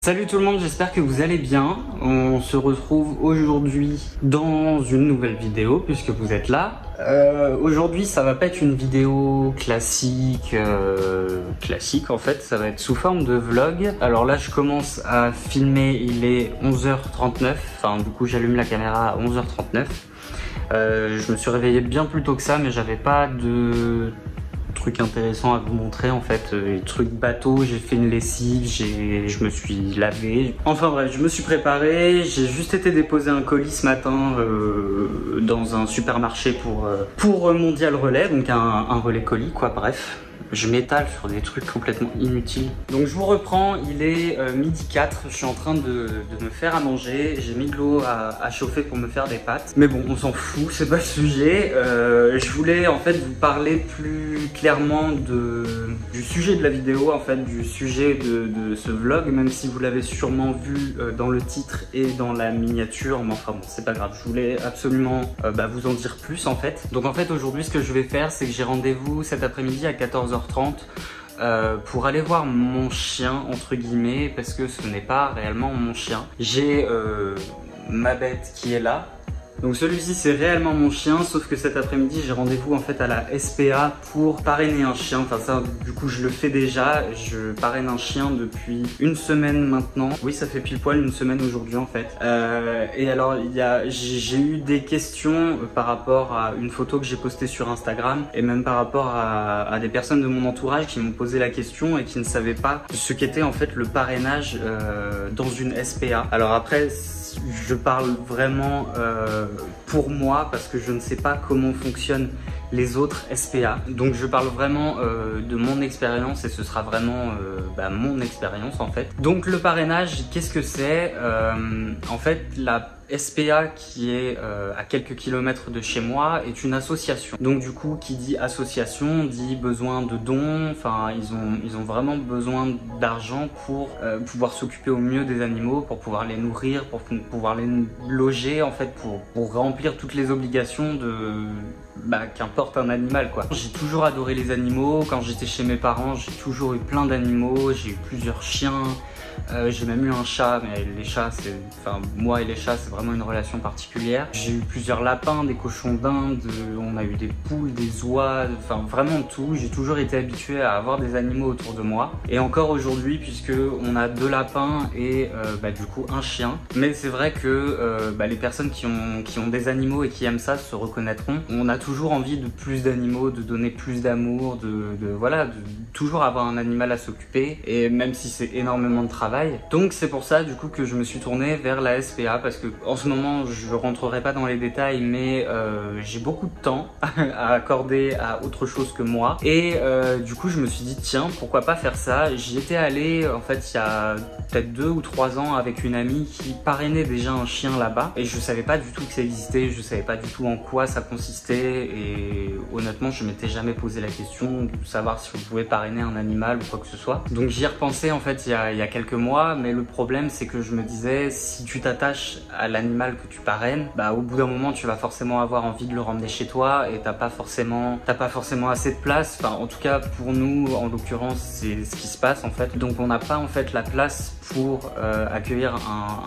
Salut tout le monde, j'espère que vous allez bien. On se retrouve aujourd'hui dans une nouvelle vidéo puisque vous êtes là. Aujourd'hui ça va pas être une vidéo classique, en fait, ça va être sous forme de vlog. Alors là je commence à filmer, il est 11h39, enfin du coup j'allume la caméra à 11h39. Je me suis réveillé bien plus tôt que ça mais j'avais pas de trucs intéressants à vous montrer en fait, les trucs bateaux, j'ai fait une lessive, je me suis lavé, enfin bref, je me suis préparé, j'ai juste été déposer un colis ce matin dans un supermarché pour Mondial Relais, donc un relais colis quoi, bref. Je m'étale sur des trucs complètement inutiles. Donc je vous reprends, il est midi 4, je suis en train de me faire à manger. J'ai mis de l'eau à chauffer pour me faire des pâtes. Mais bon, on s'en fout, c'est pas le sujet. Je voulais en fait vous parler plus clairement du sujet de la vidéo, en fait, du sujet de ce vlog, même si vous l'avez sûrement vu dans le titre et dans la miniature. Mais enfin bon, c'est pas grave, je voulais absolument vous en dire plus en fait. Donc en fait aujourd'hui ce que je vais faire, c'est que j'ai rendez-vous cet après-midi à 14h30 pour aller voir mon chien entre guillemets, parce que ce n'est pas réellement mon chien. J'ai ma bête qui est là. Donc celui-ci c'est réellement mon chien, sauf que cet après-midi j'ai rendez-vous en fait à la SPA pour parrainer un chien. Enfin ça du coup je le fais déjà, je parraine un chien depuis une semaine maintenant. Oui, ça fait pile poil une semaine aujourd'hui en fait. Et alors j'ai eu des questions par rapport à une photo que j'ai postée sur Instagram, et même par rapport à des personnes de mon entourage qui m'ont posé la question et qui ne savaient pas ce qu'était en fait le parrainage dans une SPA. Alors après je parle vraiment pour moi parce que je ne sais pas comment fonctionnent les autres SPA. Donc je parle vraiment de mon expérience et ce sera vraiment mon expérience en fait. Donc le parrainage, qu'est-ce que c'est? En fait la SPA qui est à quelques kilomètres de chez moi est une association. Donc du coup qui dit association dit besoin de dons, enfin ils ont vraiment besoin d'argent pour pouvoir s'occuper au mieux des animaux, pour pouvoir les nourrir, pour pouvoir les loger en fait, pour remplir toutes les obligations qu'importe un animal quoi. J'ai toujours adoré les animaux, quand j'étais chez mes parents j'ai toujours eu plein d'animaux, j'ai eu plusieurs chiens. J'ai même eu un chat, mais les chats, moi et les chats, c'est vraiment une relation particulière. J'ai eu plusieurs lapins, des cochons d'Inde, on a eu des poules, des oies, enfin vraiment tout. J'ai toujours été habitué à avoir des animaux autour de moi. Et encore aujourd'hui, puisque on a 2 lapins et du coup un chien. Mais c'est vrai que les personnes qui ont des animaux et qui aiment ça se reconnaîtront. On a toujours envie de plus d'animaux, de donner plus d'amour, de toujours avoir un animal à s'occuper. Et même si c'est énormément de travail. Donc c'est pour ça du coup que je me suis tourné vers la SPA, parce que en ce moment je rentrerai pas dans les détails, mais j'ai beaucoup de temps à accorder à autre chose que moi, et du coup je me suis dit tiens, pourquoi pas faire ça. J'y étais allé en fait il y a peut-être 2 ou 3 ans avec une amie qui parrainait déjà un chien là-bas, et je savais pas du tout que ça existait, je savais pas du tout en quoi ça consistait, et honnêtement je m'étais jamais posé la question de savoir si on pouvait parrainer un animal ou quoi que ce soit. Donc j'y ai repensé en fait il y a quelques mois, mais le problème c'est que je me disais, si tu t'attaches à l'animal que tu parraines, au bout d'un moment tu vas forcément avoir envie de le ramener chez toi, et t'as pas forcément assez de place. Enfin en tout cas pour nous en l'occurrence c'est ce qui se passe en fait. Donc on n'a pas en fait la place pour accueillir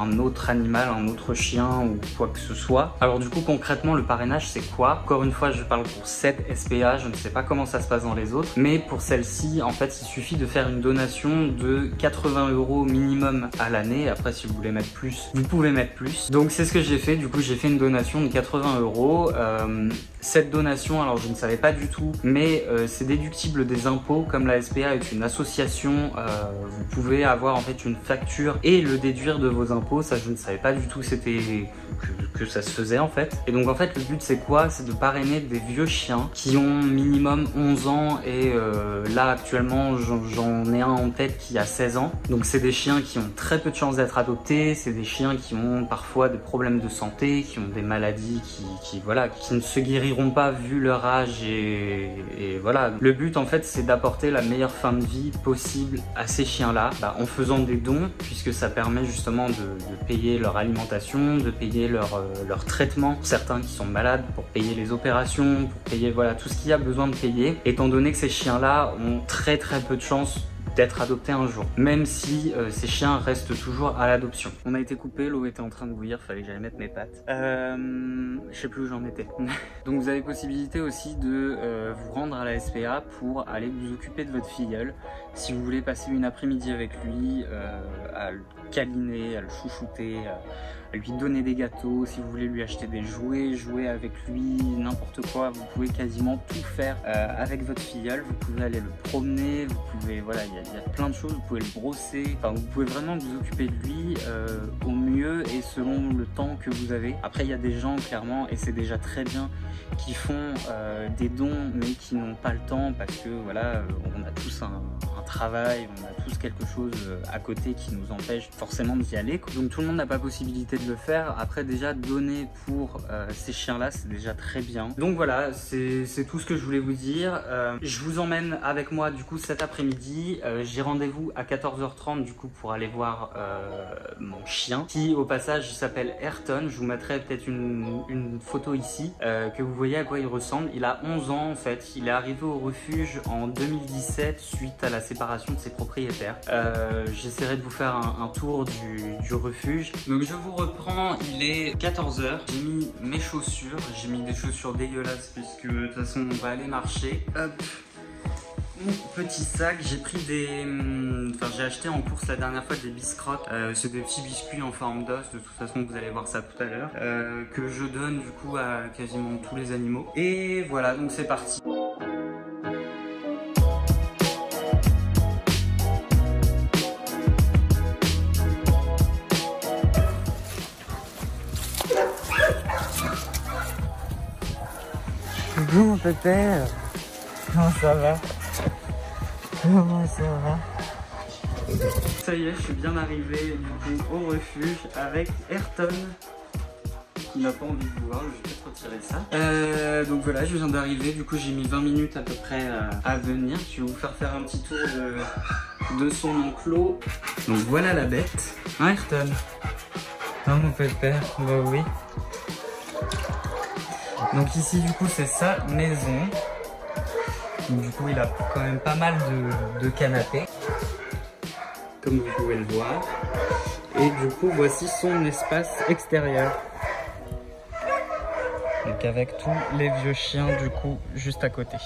un autre animal, un autre chien ou quoi que ce soit. Alors du coup concrètement le parrainage c'est quoi? Encore une fois je parle pour cette SPA, je ne sais pas comment ça se passe dans les autres, mais pour celle-ci en fait il suffit de faire une donation de 80 € minimum à l'année. Après si vous voulez mettre plus, vous pouvez mettre plus. Donc c'est ce que j'ai fait, du coup j'ai fait une donation de 80 €. Cette donation, alors je ne savais pas du tout, mais c'est déductible des impôts. Comme la SPA est une association, vous pouvez avoir en fait une facture et le déduire de vos impôts. Ça je ne savais pas du tout que ça se faisait en fait. Et donc en fait le but c'est quoi? C'est de parrainer des vieux chiens qui ont minimum 11 ans, et là actuellement j'en ai un en tête qui a 16 ans. Donc c'est des chiens qui ont très peu de chances d'être adoptés, c'est des chiens qui ont parfois des problèmes de santé, qui ont des maladies qui ne se guériront pas vu leur âge, et voilà. Le but en fait c'est d'apporter la meilleure fin de vie possible à ces chiens là, en faisant des dons, puisque ça permet justement de payer leur alimentation, de payer leur traitement, certains qui sont malades, pour payer les opérations, pour payer tout ce qu'il y a besoin de payer, étant donné que ces chiens là ont très peu de chances d'être adopté un jour, même si ces chiens restent toujours à l'adoption. On a été coupé, l'eau était en train de bouillir, fallait que j'aille mettre mes pattes. Je sais plus où j'en étais. Donc vous avez possibilité aussi de vous rendre à la SPA pour aller vous occuper de votre filleul. Si vous voulez passer une après-midi avec lui, à le câliner, à le chouchouter, à lui donner des gâteaux, si vous voulez lui acheter des jouets, jouer avec lui, n'importe quoi, vous pouvez quasiment tout faire avec votre filleul. Vous pouvez aller le promener, vous pouvez, voilà, il y a plein de choses, vous pouvez le brosser, enfin vous pouvez vraiment vous occuper de lui au mieux et selon le temps que vous avez. Après il y a des gens clairement, et c'est déjà très bien, qui font des dons mais qui n'ont pas le temps parce que voilà, on a tous un travail, on a tous quelque chose à côté qui nous empêche forcément d'y aller. Donc tout le monde n'a pas possibilité de le faire. Après déjà donner pour ces chiens là c'est déjà très bien. Donc voilà, c'est tout ce que je voulais vous dire. Je vous emmène avec moi du coup cet après-midi. J'ai rendez-vous à 14h30 du coup pour aller voir mon chien qui au passage s'appelle Ayrton. Je vous mettrai peut-être une photo ici que vous voyez à quoi il ressemble. Il a 11 ans en fait. Il est arrivé au refuge en 2017 suite à la séparation de ses propriétaires. J'essaierai de vous faire un tour du refuge. Donc je vous reprends, il est 14h. J'ai mis mes chaussures. J'ai mis des chaussures dégueulasses puisque de toute façon on va aller marcher. Hop. Mon petit sac, j'ai pris des... Enfin j'ai acheté en course la dernière fois des biscrottes. C'est des petits biscuits en forme d'os, de toute façon vous allez voir ça tout à l'heure. Que je donne du coup à quasiment tous les animaux. Et voilà, donc c'est parti. Coucou mon pépère, comment ça va? Comment ça va? Ça y est, je suis bien arrivé du coup au refuge avec Ayrton qui n'a pas envie de voir, je vais peut-être retirer ça. Donc voilà, je viens d'arriver, du coup j'ai mis 20 minutes à peu près à venir. Je vais vous faire un petit tour de son enclos. Donc voilà la bête. Hein Ayrton? Hein mon pépère? Bah oui. Donc ici du coup c'est sa maison. Donc, du coup il a quand même pas mal de canapés, comme vous pouvez le voir. Et du coup voici son espace extérieur. Donc avec tous les vieux chiens du coup juste à côté.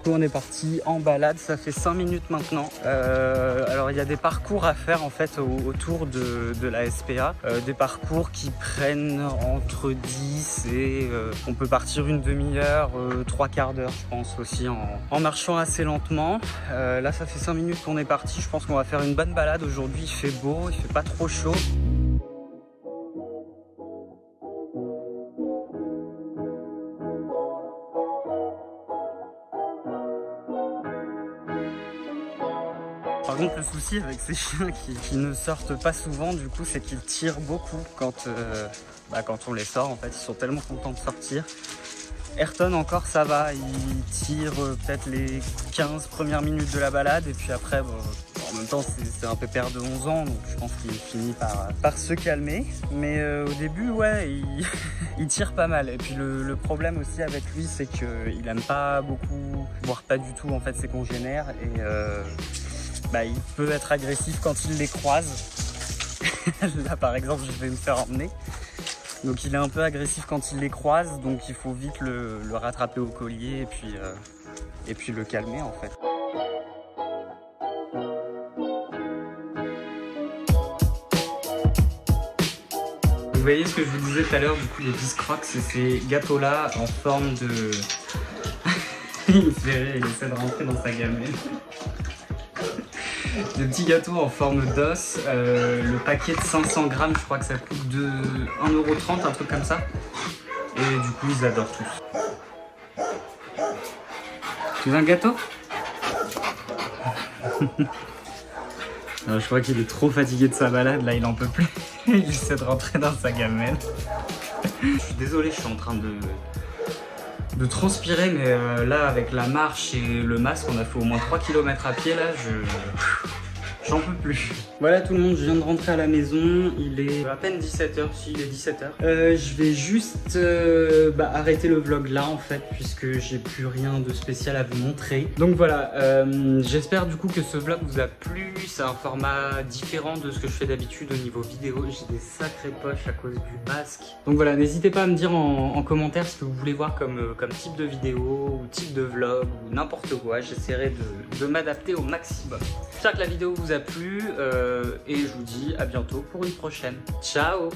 On est parti en balade, ça fait 5 minutes maintenant. Alors il y a des parcours à faire en fait autour de la SPA, des parcours qui prennent entre 10 et on peut partir une demi-heure, 3/4 d'heure je pense aussi en marchant assez lentement. Là ça fait 5 minutes qu'on est parti, je pense qu'on va faire une bonne balade aujourd'hui, il fait beau, il fait pas trop chaud. Par contre le souci avec ces chiens qui ne sortent pas souvent du coup c'est qu'ils tirent beaucoup quand on les sort en fait, ils sont tellement contents de sortir. Ayrton encore ça va, il tire peut-être les 15 premières minutes de la balade et puis après bon, en même temps c'est un pépère de 11 ans donc je pense qu'il finit par se calmer. Mais au début ouais il tire pas mal et puis le problème aussi avec lui c'est qu'il aime pas beaucoup, voire pas du tout en fait ses congénères et il peut être agressif quand il les croise. Là par exemple je vais me faire emmener. Donc il est un peu agressif quand il les croise, donc il faut vite le rattraper au collier et puis le calmer en fait. Vous voyez ce que je vous disais tout à l'heure, du coup les biscrocs, c'est ces gâteaux là en forme de... il essaie de rentrer dans sa gamelle. Des petits gâteaux en forme d'os, le paquet de 500 grammes, je crois que ça coûte 1,30 €, un truc comme ça. Et du coup, ils adorent tous. Tu veux un gâteau? Alors, je crois qu'il est trop fatigué de sa balade, là il en peut plus. Il essaie de rentrer dans sa gamelle. Je suis désolé, je suis en train de transpirer, mais là avec la marche et le masque on a fait au moins 3 km à pied là, J'en peux plus. Voilà tout le monde, je viens de rentrer à la maison. Il est à peine 17h, si il est 17h. Je vais juste arrêter le vlog là en fait, puisque j'ai plus rien de spécial à vous montrer. Donc voilà, j'espère du coup que ce vlog vous a plu. C'est un format différent de ce que je fais d'habitude au niveau vidéo. J'ai des sacrées poches à cause du masque. Donc voilà, n'hésitez pas à me dire en commentaire ce que vous voulez voir comme type de vidéo ou type de vlog ou n'importe quoi. J'essaierai de m'adapter au maximum. J'espère que la vidéo vous a plu et je vous dis à bientôt pour une prochaine. Ciao!